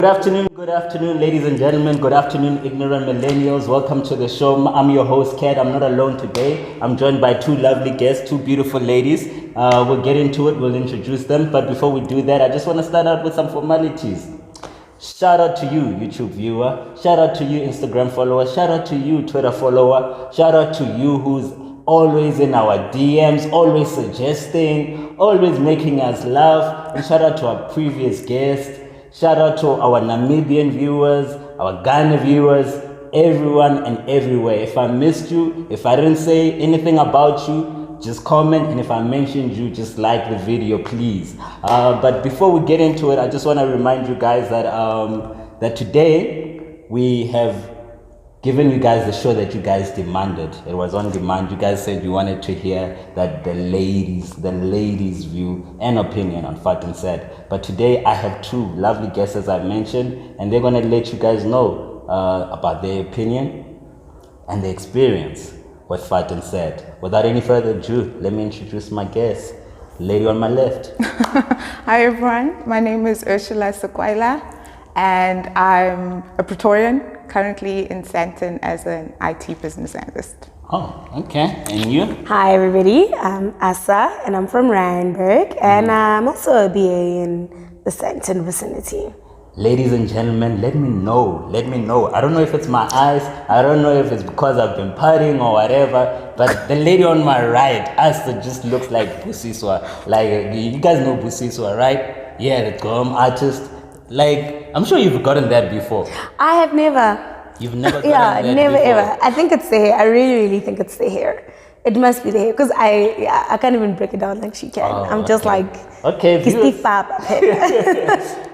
Good afternoon, ladies and gentlemen. Good afternoon, ignorant millennials. Welcome to the show. I'm your host, Kat. I'm not alone today. I'm joined by two lovely guests, two beautiful ladies. We'll get into it. We'll introduce them. But before we do that, I just want to start out with some formalities. Shout out to you, YouTube viewer. Shout out to you, Instagram follower. Shout out to you, Twitter follower. Shout out to you who's always in our DMs, always suggesting, always making us laugh. And shout out to our previous guest. Shout out to our Namibian viewers, our Ghana viewers, everyone and everywhere. If I missed you, if I didn't say anything about you, just comment. And if I mentioned you, just like the video, please. But before we get into it, I just want to remind you guys that that today we have given you guys the show that you guys demanded. It was on demand. You guys said you wanted to hear that the ladies' view and opinion on Fat and Sad. But today I have two lovely guests, as I mentioned, and they're going to let you guys know about their opinion and their experience with Fat and Sad. Without any further ado, let me introduce my guest, lady on my left. Hi everyone, my name is Ursula Sekwaila, and I'm a Pretorian, currently in Sandton as an IT business analyst. Oh, okay. And you? Hi everybody, I'm Asa and I'm from Randburg, and I'm also a BA in the Sandton vicinity. Ladies and gentlemen, let me know. I don't know if it's my eyes, I don't know if it's because I've been partying or whatever, but the lady on my right, Asa, just looks like Busiswa. Like, you guys know Busiswa, right? Yeah, the Gom artist. Like, I'm sure you've gotten that before. I have never. You've never gotten that never before? ever. I think it's the hair. I really think it's the hair. It must be the hair, because I can't even break it down like she can. I'm just like, okay, viewers.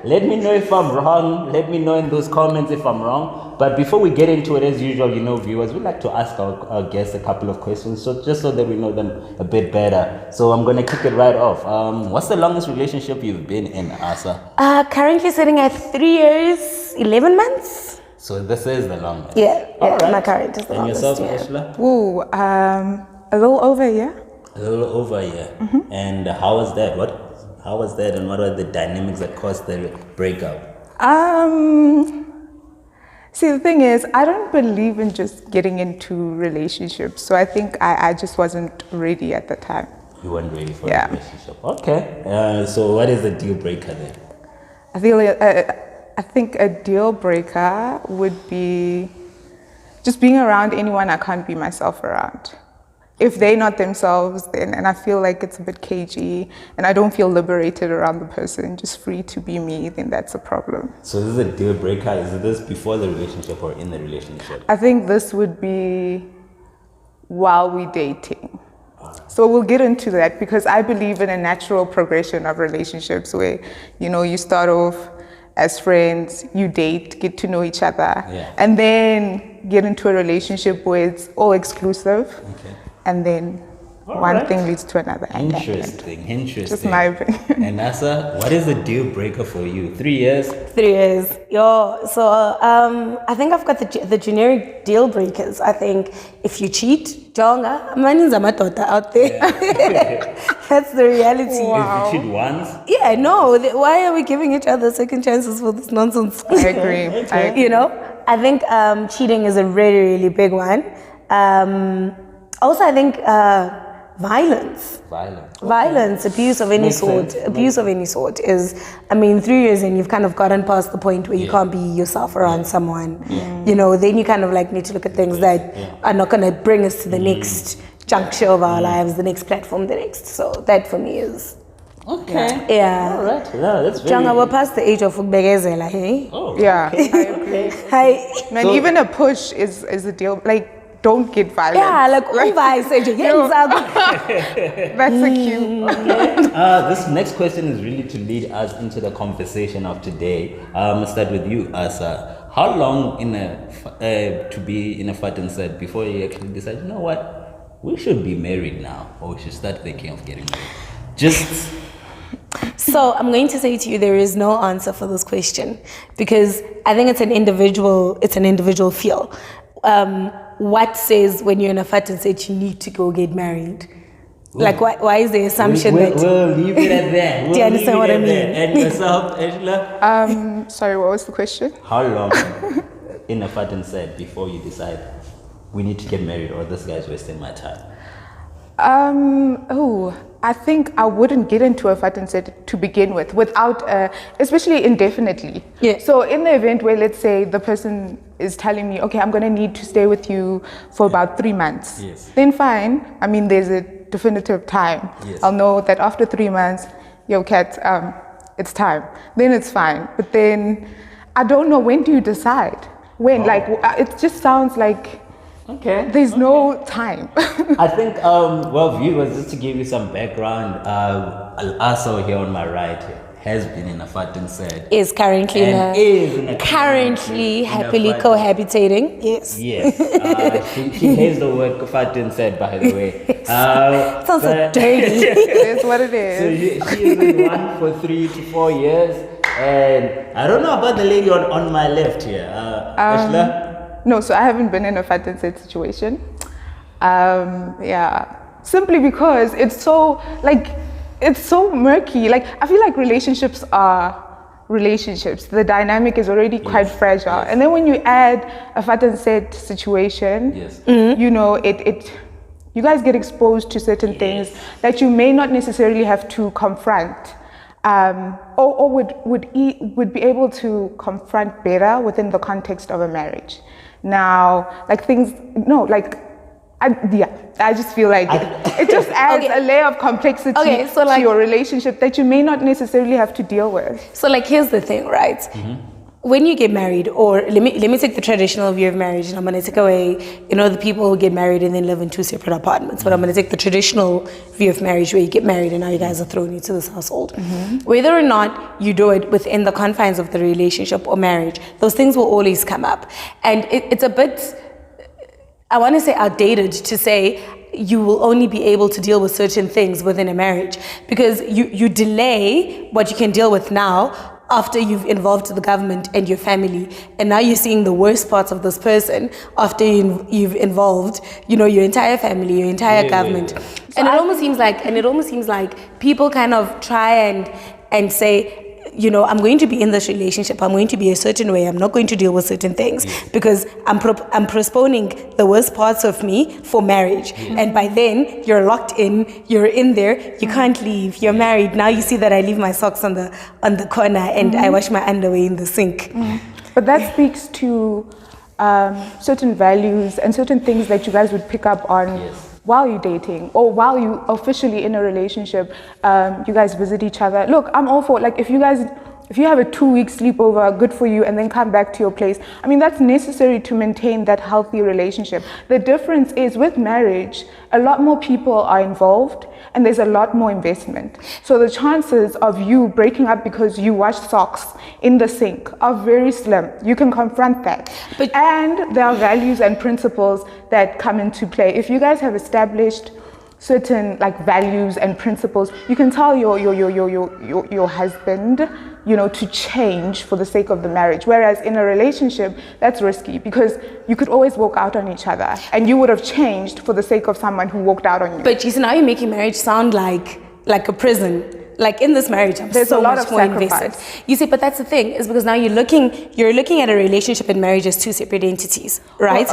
Let me know if I'm wrong. Let me know in those comments if I'm wrong. But before we get into it, as usual, viewers, we like to ask our guests a couple of questions, so just so that we know them a bit better. So I'm gonna kick it right off. What's the longest relationship you've been in, Asa? Currently sitting at 3 years, 11 months. So this is the longest. Yeah, right. My current is the longest. And yourself, Ursula? Ooh, a little over a year. A little over a year. Mm-hmm. And how was that? How was that, and what were the dynamics that caused the breakup? See, the thing is, I don't believe in just getting into relationships. So I think I just wasn't ready at the time. You weren't ready for a relationship. Okay. So what is the deal breaker then? I think a deal breaker would be just being around anyone I can't be myself around. If they're not themselves, then, and I feel like it's a bit cagey and I don't feel liberated around the person, just free to be me, then that's a problem. So this is a deal breaker. Is this before the relationship or in the relationship? I think this would be while we're dating. So we'll get into that, because I believe in a natural progression of relationships where, you start off as friends, you date, get to know each other, and then get into a relationship where it's all exclusive. Okay. And then one thing leads to another. Interesting. Just my opinion. And Asa, what is the deal breaker for you? 3 years? 3 years. So I think I've got the generic deal breakers. I think if you cheat, jonga, maninza matota out there. Yeah. That's the reality. Wow. If you cheat once? Yeah, no. Why are we giving each other second chances for this nonsense? I agree. I think cheating is a really, really big one. Also, I think violence, abuse of any sort. Abuse of any sort is, 3 years in, you've kind of gotten past the point where you can't be yourself around someone. Yeah. Then you kind of like need to look at things that are not going to bring us to the next juncture of our lives, the next platform, the next. So that for me is. Okay. Yeah. All right. Yeah, that's very. Janga, we're past the age of begezela, hey? Oh. Yeah, I agree. Hi. Even a push is a deal. Like, don't get violent. Yeah, like that's a cue. This next question is really to lead us into the conversation of today. I'll start with you, Asa. How long to be in a Fat and Sad before you actually decide, you know what, we should be married now, or we should start thinking of getting married? So I'm going to say to you, there is no answer for this question, because I think it's an individual feel. What says when you're in a Fat and Sad you need to go get married? Like, why is the assumption that... We'll leave it at that. Do you understand what I mean? And yourself, Angela? Sorry, what was the question? How long in a fat said before you decide we need to get married or this guy's wasting my time? I think I wouldn't get into a fat and set to begin with without, especially indefinitely. Yeah. So in the event where, let's say, the person is telling me, okay, I'm going to need to stay with you for about 3 months. Yes. Then fine. I mean, there's a definitive time. Yes. I'll know that after 3 months, yo, Kat, it's time. Then it's fine. But then I don't know, when do you decide? When? Like, it just sounds like... Okay. There's no time. I think, well, viewers, just to give you some background, Asa here on my right has been in a fat and said. Is currently currently happily cohabitating. Yes. Yes. She hates the word fat and said, by the way. Sounds so dirty. It is what it is. So she has been one for 3 to 4 years. And I don't know about the lady on my left here. Ursula? No, so I haven't been in a fat and set situation. Simply because it's so murky. Like, I feel like relationships are relationships. The dynamic is already quite fragile. Yes. And then when you add a fat and set situation, you know, you guys get exposed to certain things that you may not necessarily have to confront. Or would be able to confront better within the context of a marriage. Now, like I just feel like it just adds a layer of complexity to your relationship that you may not necessarily have to deal with. So, like, here's the thing, right? Mm-hmm. When you get married, or let me take the traditional view of marriage, and I'm going to take away, the people who get married and then live in 2 separate apartments. But I'm going to take the traditional view of marriage, where you get married and now you guys are thrown into this household. Mm-hmm. Whether or not you do it within the confines of the relationship or marriage, those things will always come up. And it's a bit, I want to say, outdated to say you will only be able to deal with certain things within a marriage, because you delay what you can deal with now after you've involved the government and your family, and now you're seeing the worst parts of this person after you've involved, your entire family, your entire government. And it almost seems like people kind of try and say, I'm going to be in this relationship, I'm going to be a certain way, I'm not going to deal with certain things because I'm postponing the worst parts of me for marriage. And by then, you're locked in, you're in there, you can't leave, you're married. Now you see that I leave my socks on the corner and I wash my underwear in the sink. But that speaks to certain values and certain things that you guys would pick up on while you're dating, or while you officially in a relationship. You guys visit each other. Look, I'm all for, like, if you have a 2-week sleepover, good for you, and then come back to your place. I mean, that's necessary to maintain that healthy relationship. The difference is, with marriage, a lot more people are involved and there's a lot more investment. So the chances of you breaking up because you wash socks in the sink are very slim. You can confront that. And there are values and principles that come into play. If you guys have established certain, like, values and principles, you can tell your husband, to change for the sake of the marriage. Whereas in a relationship, that's risky, because you could always walk out on each other, and you would have changed for the sake of someone who walked out on you. But Jason, now you're making marriage sound like a prison. Like, in this marriage, there's so a lot much of more sacrifice. invested. You see, but that's the thing, is because now you're looking at a relationship and marriage as 2 separate entities, right?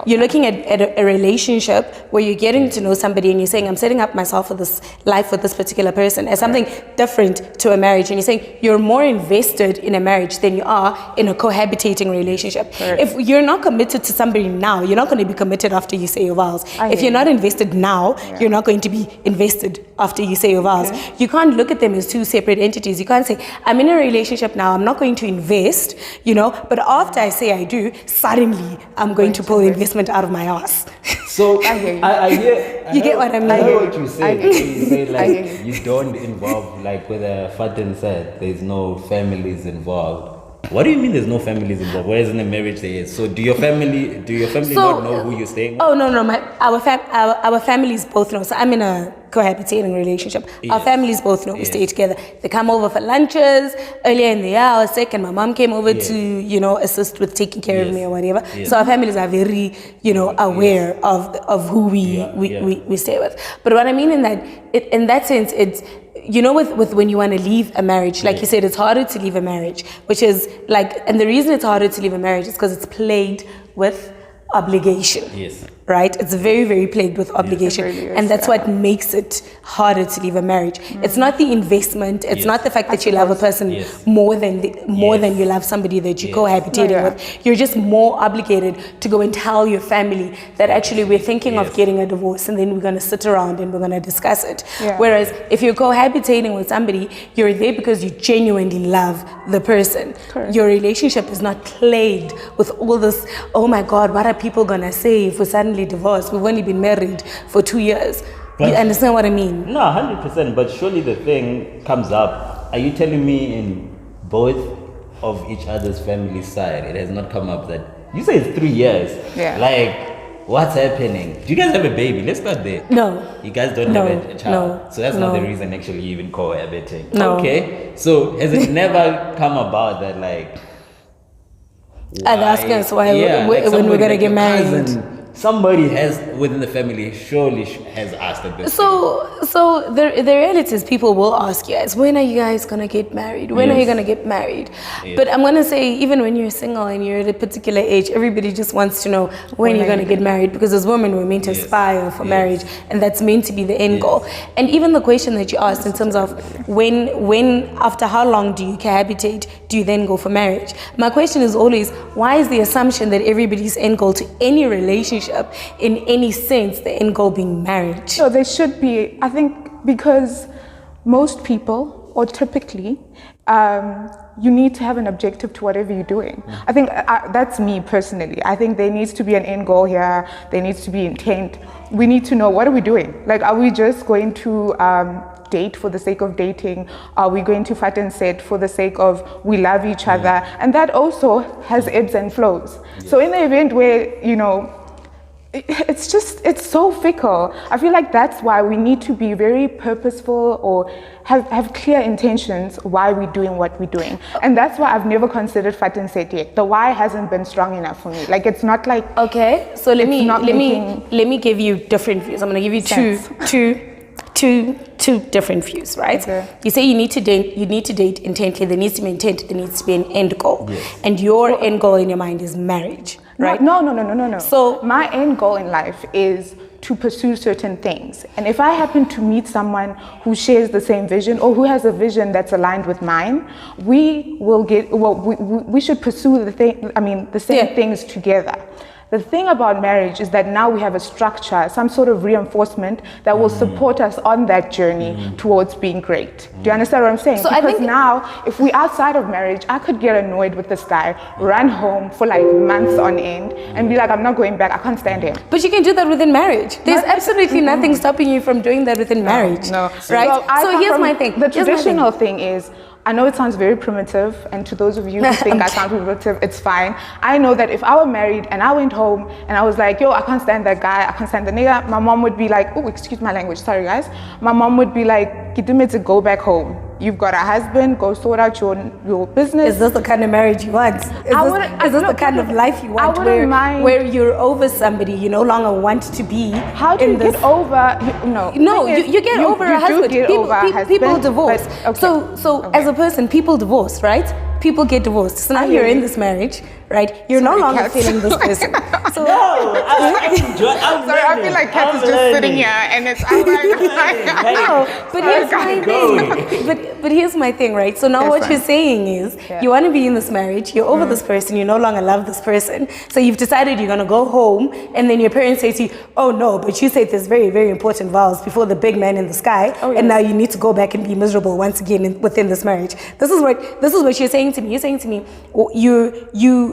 You're looking at a relationship where you're getting to know somebody and you're saying, I'm setting up myself for this life with this particular person, as something different to a marriage. And you're saying you're more invested in a marriage than you are in a cohabitating relationship. If you're not committed to somebody now, you're not going to be committed after you say your vows. If you're not invested now, you're not going to be invested after you say your vows. You can't look at them as 2 separate entities. You can't say, I'm in a relationship now, I'm not going to invest, but after I say I do, suddenly I'm going to pull investment out of my ass. So I hear you get what I mean. I hear what you say. You say, like, you don't involve, like, with a Fatin said, there's no families involved. What do you mean there's no families involved? Whereas in a marriage there is. So do your family not know who you're staying with? Oh, no. our families both know. So I'm in a cohabitating relationship. Our families both know we stay together. They come over for lunches. Earlier in the year, I was sick, and my mom came over to assist with taking care of me or whatever. So our families are very aware of who we stay with. But what I mean in that sense, it's with when you want to leave a marriage, like you said, it's harder to leave a marriage, which is and the reason it's harder to leave a marriage is because it's plagued with obligation. Yes. Right? It's very, very plagued with obligation. It really is, and that's what makes it harder to leave a marriage. It's not the investment, it's not the fact that you love a person more than you love somebody that you're cohabitating with. You're just more obligated to go and tell your family that actually we're thinking of getting a divorce, and then we're going to sit around and we're going to discuss it. Whereas if you're cohabitating with somebody, you're there because you genuinely love the person. Correct. Your relationship is not plagued with all this, oh my God, what are people going to say if we suddenly divorced? We've only been married for 2 years. You understand what I mean? No, 100%. But surely the thing comes up. Are you telling me in both of each other's family side, it has not come up that you say it's 3 years? Yeah. Like, what's happening? Do you guys have a baby? Let's start there. No. You guys don't have a child. No. So that's not the reason actually you even cohabiting. No. Okay. So has it never come about that like? And asking us why when we're gonna get married. Somebody has within the family surely has asked at this. So the reality is people will ask you guys, when are you guys gonna get married? When are you gonna get married? But I'm gonna say even when you're single and you're at a particular age, everybody just wants to know when you're gonna get married, because as women we're meant to aspire for marriage, and that's meant to be the end goal. And even the question that you asked in terms of when after how long do you cohabitate, do you then go for marriage? My question is always, why is the assumption that everybody's end goal to any relationship in any sense, the end goal being marriage? So there should be, I think, because most people, or typically, you need to have an objective to whatever you're doing. I think that's me personally. I think there needs to be an end goal here. There needs to be intent. We need to know, what are we doing? Like, are we just going to date for the sake of dating? Are we going to fight and set for the sake of we love each other? And that also has ebbs and flows. So in the event where, it's so fickle. I feel like that's why we need to be very purposeful or have clear intentions why we're doing what we're doing. And that's why I've never considered fight and set yet. The why hasn't been strong enough for me. Like, it's not like, okay, so let me give you different views. I'm going to give you two different views, right? Okay. You say you need to date intently. There needs to be intent. There needs to be an end goal, and your end goal in your mind is marriage, right? No. So my end goal in life is to pursue certain things, and if I happen to meet someone who shares the same vision or who has a vision that's aligned with mine, we should pursue the same things together. The thing about marriage is that now we have a structure, some sort of reinforcement that will support us on that journey towards being great. Do you understand what I'm saying? So because I think now, if we're outside of marriage, I could get annoyed with this guy, run home for like months on end, and be like, I'm not going back, I can't stand him. But you can do that within marriage. There's absolutely nothing stopping you from doing that within marriage. No. Right? So here's my thing. The traditional thing is, I know it sounds very primitive, and to those of you who think I sound primitive, it's fine. I know that if I were married and I went home and I was like, yo, I can't stand that guy, I can't stand the nigga, my mom would be like, oh, excuse my language, sorry guys. My mom would be like, Kidime, to go back home. You've got a husband, go sort out your business. Is this the kind of marriage you want? Is this the kind of life you want where you're over somebody you no longer want to be? How do you get over? You get over a husband. People divorce. So as a person, people divorce, right? People get divorced. So now you're in this marriage, right? You're no longer feeling this person. So I feel like Kat is just sitting here and it's but here's my thing. But here's my thing, right? So now what you're saying is you want to be in this marriage, you're over this person, you no longer love this person. So you've decided you're gonna go home, and then your parents say to you, oh no, but you said this very, very important vows before the big man in the sky, and now you need to go back and be miserable once again within this marriage. This is what you're saying to me. You're saying to me,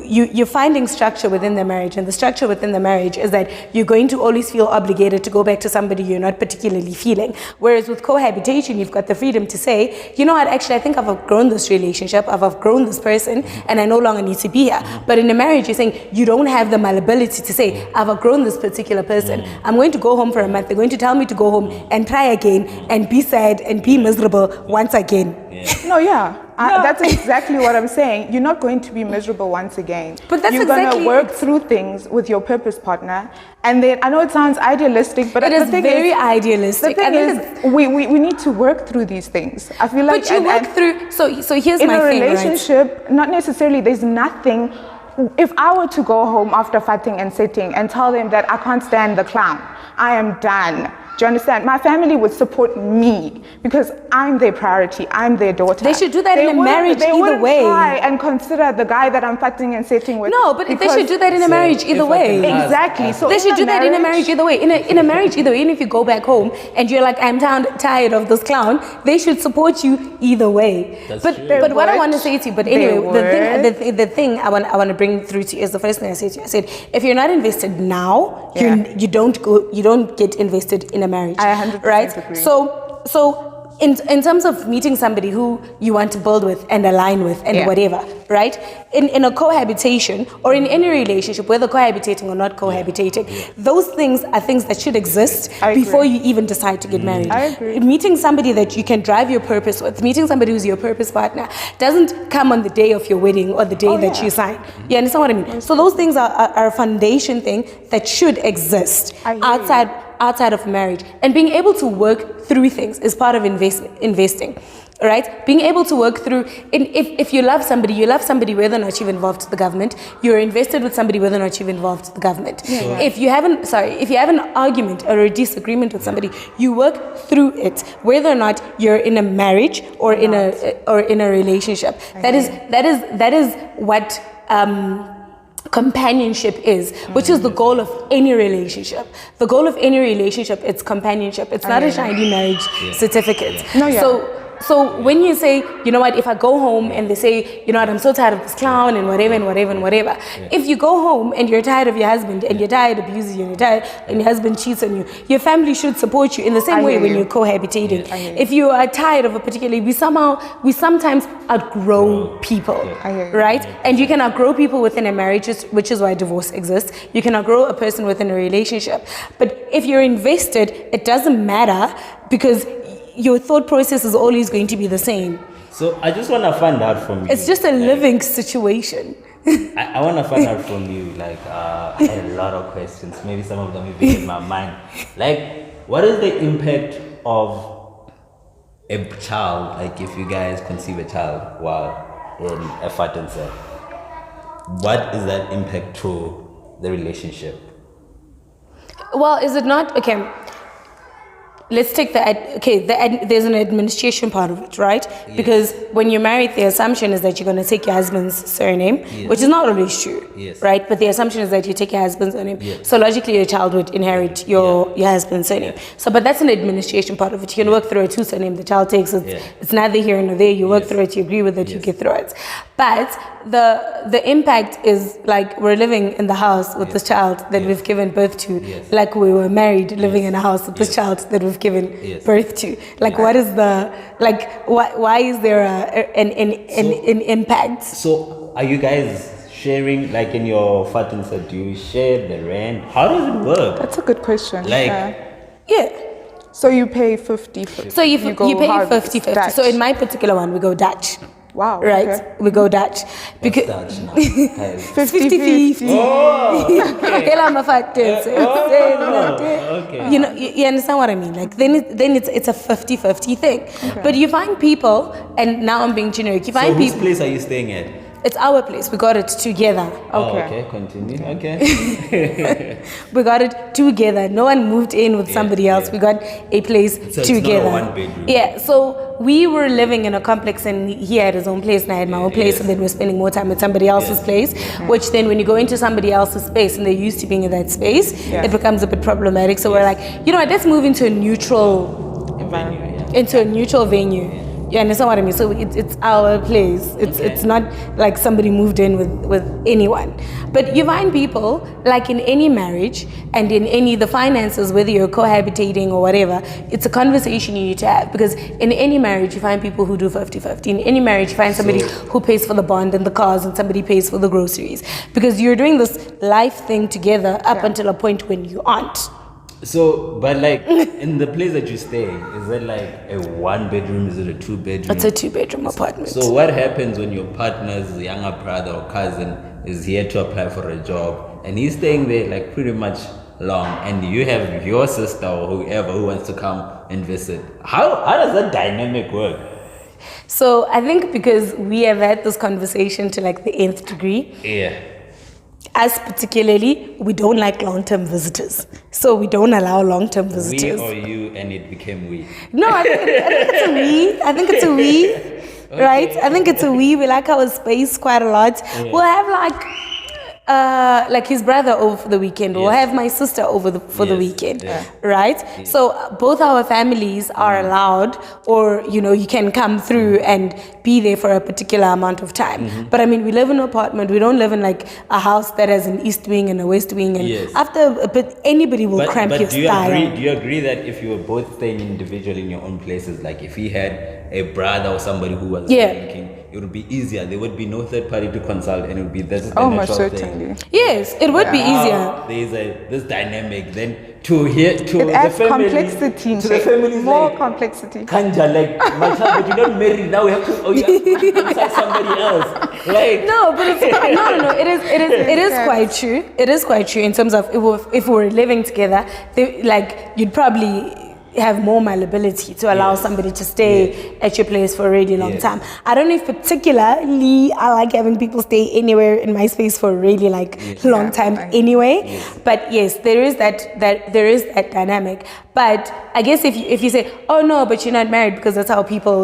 you're finding structure within the marriage, and the structure within the marriage is that you're going to always feel obligated to go back to somebody you're not particularly feeling. Whereas with cohabitation, you've got the freedom to say, you know what, actually, I think I've outgrown this relationship, I've outgrown this person, and I no longer need to be here. But in a marriage, you're saying you don't have the malleability to say, I've outgrown this particular person. I'm going to go home for a month. They're going to tell me to go home and try again and be sad and be miserable once again. No, that's exactly what I'm saying. You're not going to be miserable once again. But that's You're exactly... going to work through things with your purpose partner. And then, I know it sounds idealistic, but it is very idealistic. The thing is, we need to work through these things. I feel like... But you work through... So here's my thing, in a relationship, right? not necessarily, there's nothing... If I were to go home after fighting and sitting and tell them that I can't stand the clown, I am done. Do you understand? My family would support me because I'm their priority. I'm their daughter. They should do that in a marriage either way. They wouldn't try and consider the guy that I'm fighting and sitting with. No, but they should do that in a marriage either way. Exactly. So they should do that in a marriage either way. In a marriage either way. Even if you go back home and you're like, I'm tired of this clown, they should support you either way. But what I want to say to you, but anyway, the thing I want to bring through to you is the first thing I said to you. I said, if you're not invested now, you don't get invested in a marriage. I 100% right? agree. So in terms of meeting somebody who you want to build with and align with and whatever, right? In a cohabitation or in any relationship, whether cohabitating or not cohabitating, those things are things that should exist before you even decide to get married. I agree. Meeting somebody that you can drive your purpose with, meeting somebody who's your purpose partner, doesn't come on the day of your wedding or the day that you sign. You understand what I mean? So those things are a foundation thing that should exist outside of marriage. And being able to work through things is part of investing. Right? Being able to work through, if you love somebody whether or not you've involved the government. You're invested with somebody whether or not you've involved the government. If you have an argument or a disagreement with somebody, you work through it, whether or not you're in a marriage or in a relationship. That is what companionship is, which is the goal of any relationship. The goal of any relationship is companionship. It's not a shiny marriage certificate. So when you say, you know what, if I go home and they say, you know what, I'm so tired of this clown and whatever. If you go home and you're tired of your husband and your dad abuses you and your dad and your husband cheats on you, your family should support you in the same way when you're cohabitating. If you are tired of a particular, we sometimes outgrow people, right? And you can outgrow people within a marriage, which is why divorce exists. You can outgrow a person within a relationship. But if you're invested, it doesn't matter because your thought process is always going to be the same. So I just want to find out from you. It's just a living situation. I want to find out from you, like, I had a lot of questions. Maybe some of them will be in my mind. Like, what is the impact of a child, like if you guys conceive a child while in a fattenser? What is that impact to the relationship? Well, is it not, okay, let's take there's an administration part of it, right? Because when you're married, the assumption is that you're going to take your husband's surname, which is not always true, right? But the assumption is that you take your husband's surname. So logically, your child would inherit your husband's surname. So, but that's an administration part of it. You can work through a two-surname. The child takes it. It's neither here nor there. You work through it. You agree with it. You get through it. But the impact is like we're living in the house with this child that we've given birth to, like we were married living in a house with this child that we've given birth to. Like, what is the, like, why is there an impact? So are you guys sharing, like in your fattenser, do you share the rent? How does it work? That's a good question. Like, so you pay 50-50. So you pay 50-50. So in my particular one, we go Dutch. Wow. Right? Okay. We go Dutch. Because Dutch now? 50-50. Oh, okay. You know, you understand what I mean? Like then it's a 50-50 thing. Okay. But you find people, and now I'm being generic. You find people. Whose place are you staying at? It's our place. We got it together. Okay, continue. Okay. We got it together. No one moved in with somebody else. We got a place together. It's not a one bedroom. Yeah. So we were living in a complex, and he had his own place, and I had my own place, and then we're spending more time at somebody else's place. Which then, when you go into somebody else's space, and they're used to being in that space, it becomes a bit problematic. So we're like, you know what? Let's move into a neutral environment. Into a neutral venue. You understand what I mean? So it's our place. It's not like somebody moved in with anyone. But you find people, like in any marriage and in the finances, whether you're cohabitating or whatever, it's a conversation you need to have. Because in any marriage, you find people who do 50-50. In any marriage, you find somebody who pays for the bond and the cars and somebody pays for the groceries. Because you're doing this life thing together up until a point when you aren't. So, but like in the place that you stay, is it like a 1-bedroom? Is it a 2-bedroom? It's a 2-bedroom apartment. So what happens when your partner's younger brother or cousin is here to apply for a job and he's staying there like pretty much long, and you have your sister or whoever who wants to come and visit? How does that dynamic work? So I think because we have had this conversation to like the nth degree. Yeah. Us particularly, we don't like long-term visitors. So we don't allow long-term visitors. We or you, and it became we. No, I think it's a we. I think it's a we. Okay. Right? I think it's a we. We like our space quite a lot. Yeah. We'll have like his brother over for the weekend. We'll have my sister over for the weekend, right? Yes. So both our families are allowed, or you can come through and be there for a particular amount of time. But I mean, we live in an apartment. We don't live in like a house that has an east wing and a west wing, and after a bit, anybody will cramp your style. Do you agree that if you were both staying individually in your own places, like if he had a brother or somebody who was drinking, it would be easier. There would be no third party to consult, and it would be this natural thing. Yes, it would be easier. There's this dynamic. Then to the adds family, complexity. To the family, more like, complexity. Kanja, like my child, but you're not married now. You have to consult somebody else. Like no, but it's no. It is quite true. It is quite true in terms of if we were living together, you'd probably have more malleability to allow somebody to stay at your place for a really long time. I don't know if particularly I like having people stay anywhere in my space for a really long time anyway. But yes, there is that dynamic. But I guess if you say, oh no, but you're not married, because that's how people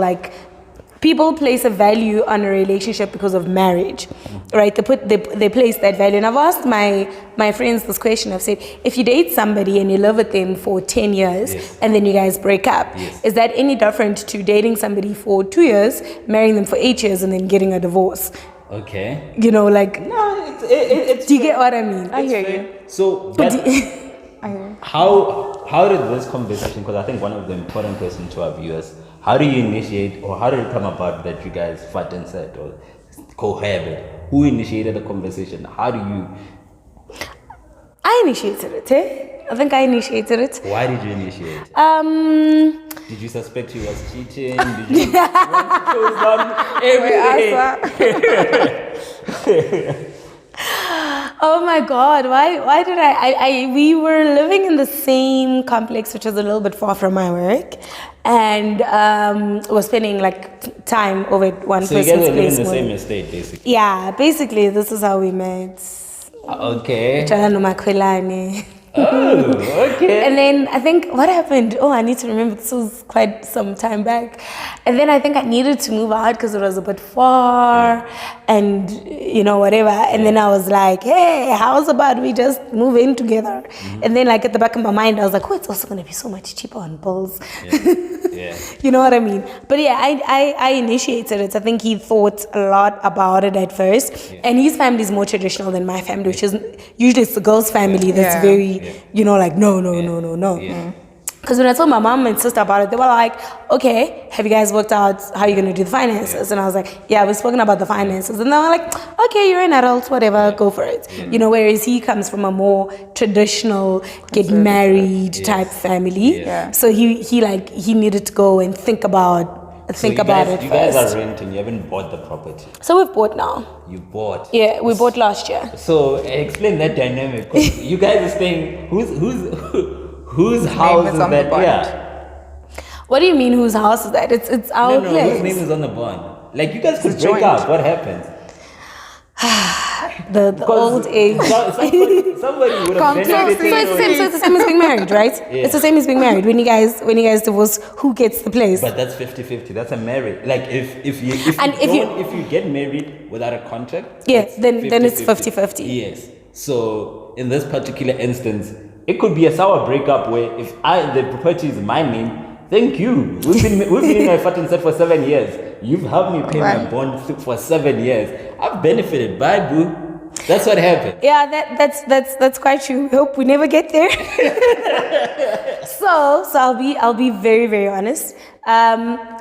place a value on a relationship because of marriage, right? They place that value. And I've asked my friends this question. I've said, if you date somebody and you live with them for 10 years and then you guys break up, is that any different to dating somebody for 2 years, marrying them for 8 years, and then getting a divorce? Okay. No, it's do you get what I mean? I hear you. So how did this conversation, because I think one of the important questions to our viewers, how do you initiate, or how did it come about that you guys fought and said or cohabit? Who initiated the conversation? How do you? I initiated it. I think I initiated it. Why did you initiate it? Did you suspect he was cheating? Did you want to close down everything? Oh my God! Why did I? We were living in the same complex, which was a little bit far from my work, and was spending time over at one person's place. So you guys were living in the same estate, basically. Yeah, basically, this is how we met. Okay. Oh, okay. And then I think what happened, I need to remember, this was quite some time back. And then I think I needed to move out because it was a bit far and, whatever. And then I was like, hey, how's about we just move in together? And then at the back of my mind, I was like, it's also going to be so much cheaper on bills. Yeah. You know what I mean? But yeah, I initiated it. I think he thought a lot about it at first. Yeah. And his family is more traditional than my family, which is usually it's the girl's family that's very, no. Yeah. Because when I told my mom and sister about it, they were like, okay, have you guys worked out how you're going to do the finances? And I was like, yeah, we've spoken about the finances. And they were like, okay, you're an adult, whatever, go for it. Whereas he comes from a more traditional, get married type family. Yeah. So he needed to go and think about it You first. guys are renting, you haven't bought the property. So we've bought now. You bought? Yeah, we bought last year. So explain that dynamic. 'Cause you guys are staying, whose house is that? Yeah. What do you mean whose house is that? It's our place. Whose name is on the bond? Like you guys could break up. What happens? the old age. Somebody would have so it's the same as being married, right? Yeah. It's the same as being married. When you guys divorce, who gets the place? But that's 50-50. That's a marriage. Like if you get married without a contract, then it's 50-50. Yes. So in this particular instance, it could be a sour breakup where if the property is my name, Thank you. We've been in my fucking set for 7 years. You've helped me pay my bond for 7 years. I've benefited. Bye, boo. That's what happened. Yeah, that's quite true. Hope we never get there. So I'll be very, very honest.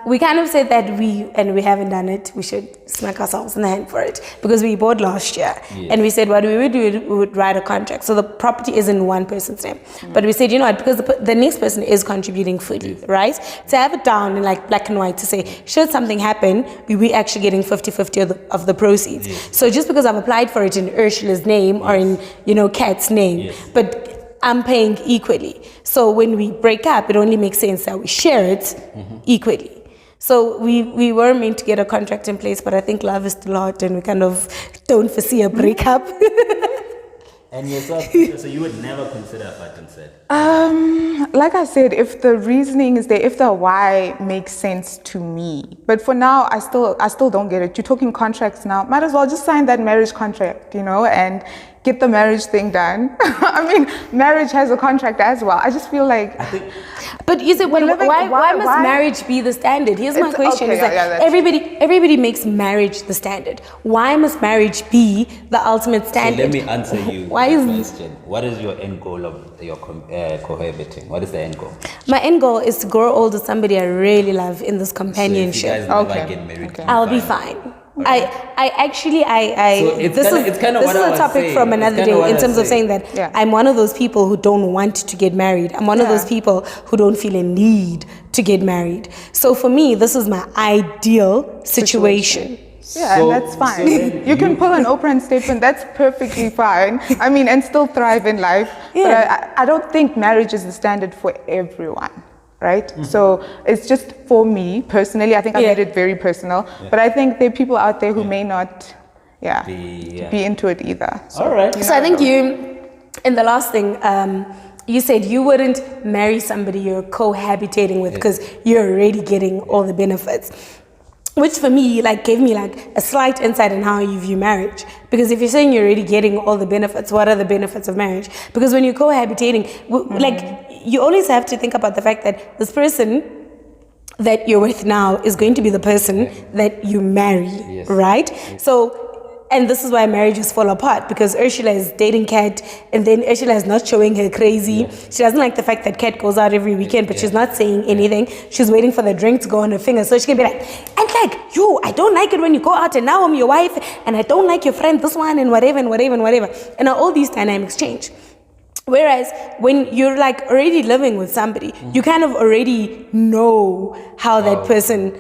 We kind of said that we haven't done it. We should smack ourselves in the hand for it because we bought last year, and we said what we would do, we would write a contract. So the property is in one person's name, but we said, you know what, because the next person is contributing fully, right? To have it down in like black and white to say, should something happen, we actually getting 50-50 of the proceeds. So just because I've applied for it in Ursula's name or in, you know, Kat's name, but I'm paying equally. So when we break up, it only makes sense that we share it equally. So we were meant to get a contract in place, but I think love is still hot and we kind of don't foresee a breakup. And yourself, so you would never consider a fucking set? Like I said, if the reasoning is there, if the why makes sense to me. But for now, I still don't get it. You're talking contracts now. Might as well just sign that marriage contract, you know, and get the marriage thing done. I mean, marriage has a contract as well. I just feel like... But you said, why must marriage be the standard? Here's my question. Okay, is that everybody makes marriage the standard. Why must marriage be the ultimate standard? So let me answer you the question. What is your end goal of your cohabiting? What is the end goal? My end goal is to grow old with somebody I really love in this companionship. So if you guys never get married, I'll be fine. Right. This is a topic from another day in terms of saying that I'm one of those people who don't want to get married. I'm one of those people who don't feel a need to get married. So for me, this is my ideal situation. Yeah, and that's fine. You can pull an Oprah statement, that's perfectly fine. I mean, and still thrive in life. But I don't think marriage is the standard for everyone. Right? So it's just for me personally. I think I made it very personal. But I think there are people out there who may not be into it either. So, all right. So I think you, in the last thing, you said you wouldn't marry somebody you're cohabitating with because you're already getting all the benefits. Which for me, like, gave me like a slight insight in how you view marriage. Because if you're saying you're already getting all the benefits, what are the benefits of marriage? Because when you're cohabitating, like, you always have to think about the fact that this person that you're with now is going to be the person that you marry, right? So, and this is why marriages fall apart, because Ursula is dating Kat, and then Ursula is not showing her crazy. She doesn't like the fact that Kat goes out every weekend, but she's not saying anything. She's waiting for the drink to go on her finger, so she can be like, and like, you, I don't like it when you go out, and now I'm your wife, and I don't like your friend, this one, and whatever, and whatever, and whatever. And now all these dynamics change. Whereas when you're like already living with somebody, you kind of already know how that person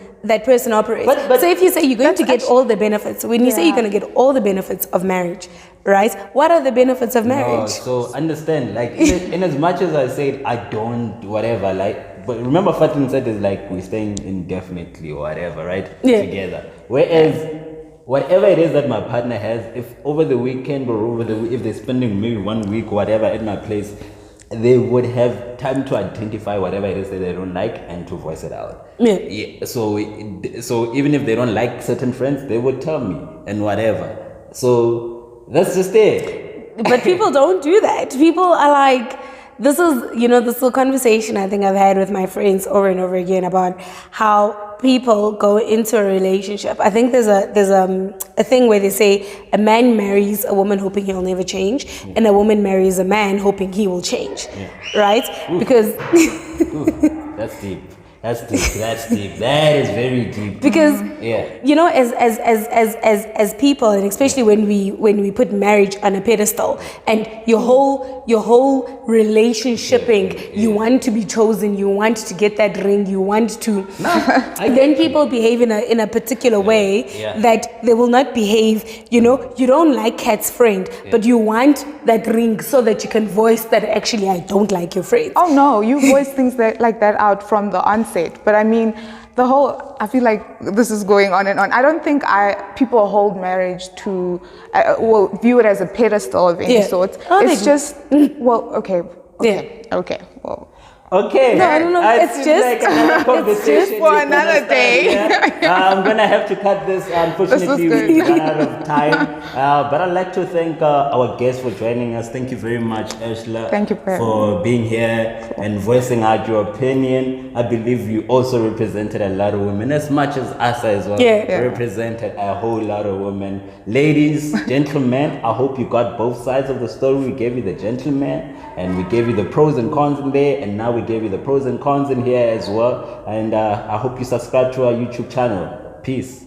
operates. But so if you say you're going to get all the benefits, when you say you're going to get all the benefits of marriage, right? What are the benefits of marriage? No, so understand, like, in as much as I said I don't, whatever, like, but remember Fatin said is like we're staying indefinitely or whatever, right? Together. Whereas whatever it is that my partner has, if over the weekend or if they're spending maybe 1 week, whatever, at my place, they would have time to identify whatever it is that they don't like and to voice it out. So even if they don't like certain friends, they would tell me and whatever. So that's just it. But people don't do that. People are like, this is a conversation I think I've had with my friends over and over again about how people go into a relationship. I think there's a thing where they say a man marries a woman hoping he'll never change, and a woman marries a man hoping he will change, right? Because that's deep. That's deep. That is very deep. Because you know, as people, and especially when we put marriage on a pedestal, and your whole relationshiping, you want to be chosen, you want to get that ring, you want to. Then people behave in a particular way that they will not behave. You know, you don't like Kat's friend, but you want that ring so that you can voice that actually I don't like your friend. Oh no, you voice things like that out from the onset. But I mean, I feel like this is going on and on. I don't think people hold marriage to, view it as a pedestal of any sort. It's just, well, okay. Well, Okay. No, I don't know. It's seems just- like another conversation just for is gonna another start day. here. I'm gonna have to cut this. Unfortunately, good. we've run out of time. But I'd like to thank our guests for joining us. Thank you very much, Ursula. Thank you for being here and voicing out your opinion. I believe you also represented a lot of women, as much as Asa as well. Yeah. Represented a whole lot of women. Ladies, gentlemen, I hope you got both sides of the story. We gave you the gentleman, and we gave you the pros and cons in there, and now we gave you the pros and cons in here as well. And I hope you subscribe to our YouTube channel. Peace.